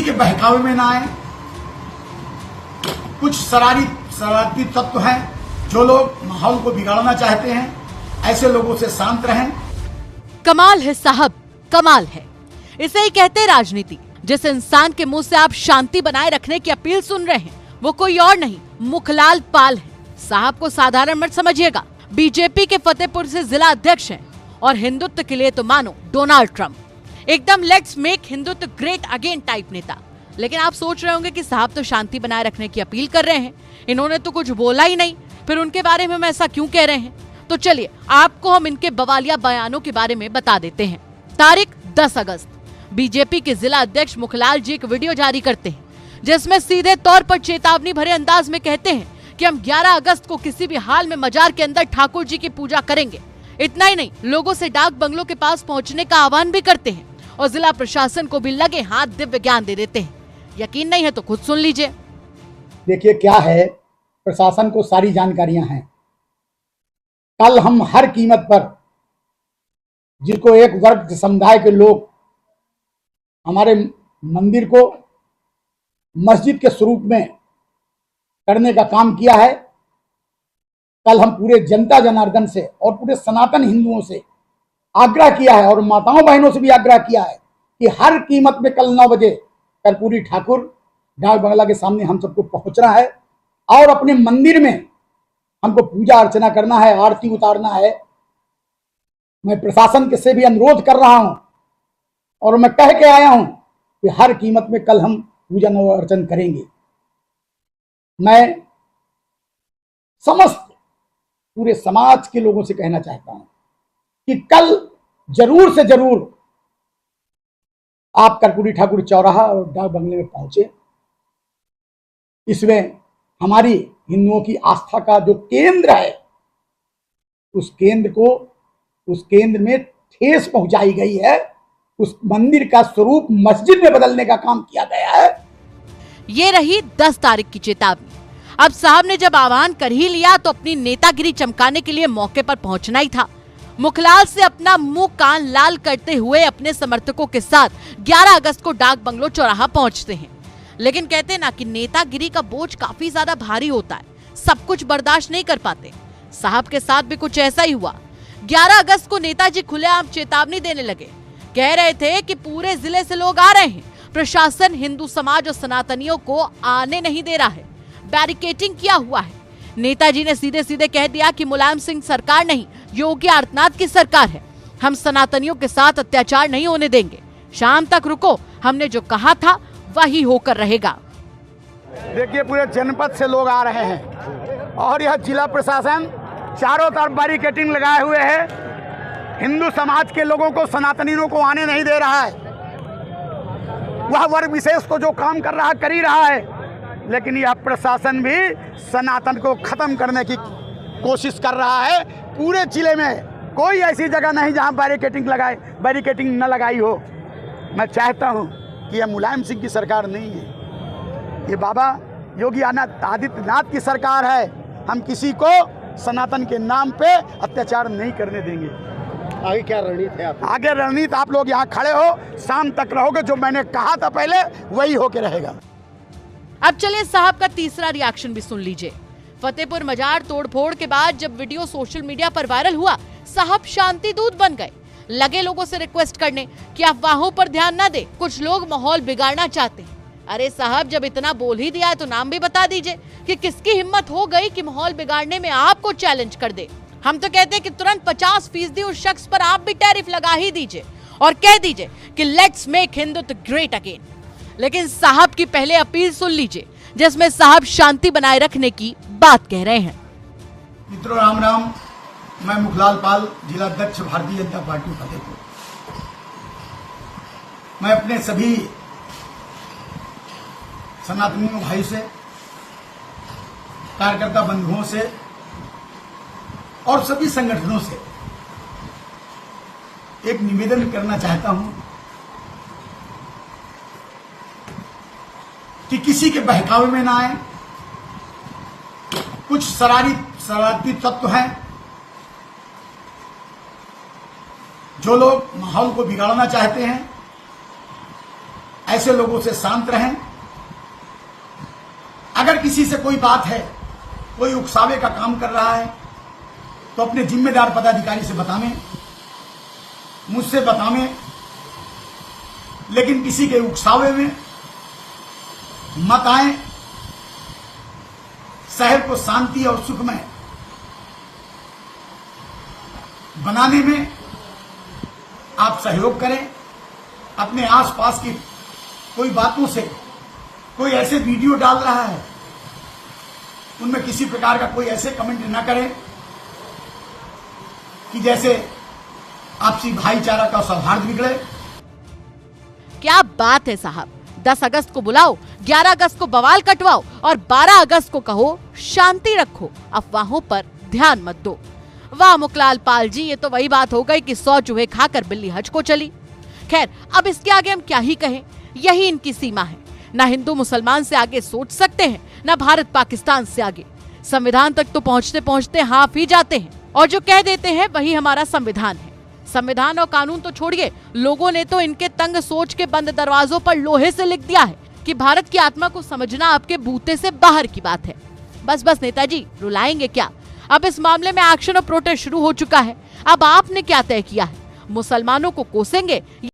के बहकावे में ना आए। कुछ शरारती तत्व हैं जो लोग माहौल को बिगाड़ना चाहते हैं, ऐसे लोगों से शांत रहें। कमाल है साहब, कमाल है। इसे ही कहते हैं राजनीति। जिस इंसान के मुंह से आप शांति बनाए रखने की अपील सुन रहे हैं वो कोई और नहीं, मुखलाल पाल है। साहब को साधारण मत समझिएगा। बीजेपी के फतेहपुर से जिला अध्यक्ष हैं और हिंदुत्व के लिए तो मानो डोनाल्ड ट्रंप। एकदम let's make Hindutva great again type नेता। लेकिन आप सोच रहे होंगे कि साहब तो शांति बनाए रखने की अपील कर रहे हैं, इन्होंने तो कुछ बोला ही नहीं, फिर उनके बारे में हम ऐसा क्यों कह रहे हैं। तो चलिए आपको हम इनके बवालिया बयानों के बारे में बता देते हैं। तारीख 10 अगस्त बीजेपी के जिला अध्यक्ष मुखलाल जी एक वीडियो जारी करते हैं जिसमें सीधे तौर पर चेतावनी भरे अंदाज में कहते हैं कि हम 11 अगस्त को किसी भी हाल में मजार के अंदर ठाकुर जी की पूजा करेंगे। इतना ही नहीं, लोगों से डाक बंगलों के पास पहुंचने का आह्वान भी करते हैं और जिला प्रशासन को भी लगे हाथ दिव्य ज्ञान दे देते हैं। यकीन नहीं है तो खुद सुन लीजिए। देखिए क्या है, प्रशासन को सारी जानकारियां हैं। कल हम हर कीमत पर जिसको एक वर्ग समुदाय के लोग हमारे मंदिर को मस्जिद के स्वरूप में करने का काम किया है, कल हम पूरे जनता जनार्दन से और पूरे सनातन हिंदुओं से आग्रह किया है और माताओं बहनों से भी आग्रह किया है कि हर कीमत में कल 9 बजे कर्पूरी ठाकुर डाक बंगला के सामने हम सबको पहुंचना है और अपने मंदिर में हमको पूजा अर्चना करना है, आरती उतारना है। मैं प्रशासन के से भी अनुरोध कर रहा हूं और मैं कह के आया हूं कि हर कीमत में कल हम पूजा अर्चन करेंगे। मैं समस्त पूरे समाज के लोगों से कहना चाहता हूं कि कल जरूर से जरूर आप कर्पूरी ठाकुर चौराहा और डाक बंगले में पहुंचे। इसमें हमारी हिंदुओं की आस्था का जो केंद्र है उस केंद्र में ठेस पहुंचाई गई है। उस मंदिर का स्वरूप मस्जिद में बदलने का काम किया गया है। ये रही 10 तारीख की चेतावनी। अब साहब ने जब आह्वान कर ही लिया तो अपनी नेतागिरी चमकाने के लिए मौके पर पहुंचना ही था। मुखलाल से अपना मुंह कान लाल करते हुए अपने समर्थकों के साथ 11 अगस्त को डाक बंगलो चौराहा पहुंचते हैं। लेकिन कहते हैं ना कि नेतागिरी का बोझ काफी ज्यादा भारी होता है, सब कुछ बर्दाश्त नहीं कर पाते। साहब के साथ भी कुछ ऐसा ही हुआ। 11 अगस्त को नेताजी खुलेआम चेतावनी देने लगे। कह रहे थे कि पूरे जिले से लोग आ रहे हैं, प्रशासन हिंदू समाज और सनातनियों को आने नहीं दे रहा है, बैरिकेडिंग किया हुआ है। नेताजी ने सीधे सीधे कह दिया कि मुलायम सिंह सरकार नहीं, योगी आदित्यनाथ की सरकार है। हम सनातनियों के साथ अत्याचार नहीं होने देंगे। शाम तक रुको, हमने जो कहा था वही होकर रहेगा। देखिए पूरे जनपद से लोग आ रहे हैं और यह जिला प्रशासन चारों तरफ बैरिकेडिंग लगाए हुए है। हिंदू समाज के लोगों को, सनातनियों को आने नहीं दे रहा है। वह वर्ग विशेष को जो काम कर रहा है कर ही रहा है, लेकिन यह प्रशासन भी सनातन को खत्म करने की कोशिश कर रहा है। पूरे जिले में कोई ऐसी जगह नहीं जहां बैरिकेडिंग न लगाई हो। मैं चाहता हूं कि यह मुलायम सिंह की सरकार नहीं है, ये बाबा योगी आदित्यनाथ की सरकार है। हम किसी को सनातन के नाम पे अत्याचार नहीं करने देंगे। आगे क्या रणनीति है? आगे रणनीति आप लोग यहाँ खड़े हो, शाम तक रहोगे, जो मैंने कहा था पहले वही होके रहेगा। अब चलिए साहब का तीसरा रिएक्शन भी सुन लीजिए। फतेहपुर मजार तोड़फोड़ के बाद जब वीडियो सोशल मीडिया पर वायरल हुआ, साहब शांति दूत बन गए। लगे लोगों से रिक्वेस्ट करने कि अफवाहों पर ध्यान न दे, कुछ लोग माहौल बिगाड़ना चाहते हैं। अरे साहब, जब इतना बोल ही दिया है तो नाम भी बता दीजिए कि किसकी हिम्मत हो गई कि माहौल बिगाड़ने में आपको चैलेंज कर दे। हम तो कहते हैं कि तुरंत 50% उस शख्स पर आप भी टैरिफ लगा ही दीजिए और कह दीजिए कि let's make Hindutva great again. लेकिन साहब की पहले अपील सुन लीजिए जिसमें साहब शांति बनाए रखने की बात कह रहे हैं। मित्रों राम राम, मैं मुखलाल पाल, जिला अध्यक्ष भारतीय जनता पार्टी फतेहपुर। मैं अपने सभी सनातनियों भाई से, कार्यकर्ता बंधुओं से और सभी संगठनों से एक निवेदन करना चाहता हूं कि किसी के बहकावे में ना आए। कुछ शरारती तत्व हैं जो लोग माहौल को बिगाड़ना चाहते हैं, ऐसे लोगों से शांत रहें। अगर किसी से कोई बात है, कोई उकसावे का काम कर रहा है, तो अपने जिम्मेदार पदाधिकारी से बतावें, मुझसे बतावें, लेकिन किसी के उकसावे में मत आए। शहर को शांति और सुखमय बनाने में आप सहयोग करें। अपने आसपास की कोई बातों से, कोई ऐसे वीडियो डाल रहा है, उनमें किसी प्रकार का कोई ऐसे कमेंट ना करें कि जैसे आपसी भाईचारा का सौहार्द बिगड़े। क्या बात है साहब, 10 अगस्त को बुलाओ, 11 अगस्त को बवाल कटवाओ और 12 अगस्त को कहो शांति रखो, अफवाहों पर ध्यान मत दो। वाह मुखलाल पाल जी, ये तो वही बात हो गई कि 100 चूहे खाकर बिल्ली हज को चली। खैर, अब इसके आगे हम क्या ही कहें, यही इनकी सीमा है। ना हिंदू मुसलमान से आगे सोच सकते हैं, ना भारत पाकिस्तान से आगे। संविधान तक तो पहुंचते पहुंचते हाफ ही जाते हैं, और जो कह देते हैं वही हमारा संविधान है। संविधान और कानून तो छोड़िए, लोगों ने तो इनके तंग सोच के बंद दरवाजों पर लोहे से लिख दिया है कि भारत की आत्मा को समझना आपके बूते से बाहर की बात है। बस नेताजी, रुलाएंगे क्या? अब इस मामले में एक्शन और प्रोटेस्ट शुरू हो चुका है। अब आपने क्या तय किया है? मुसलमानों को कोसेंगे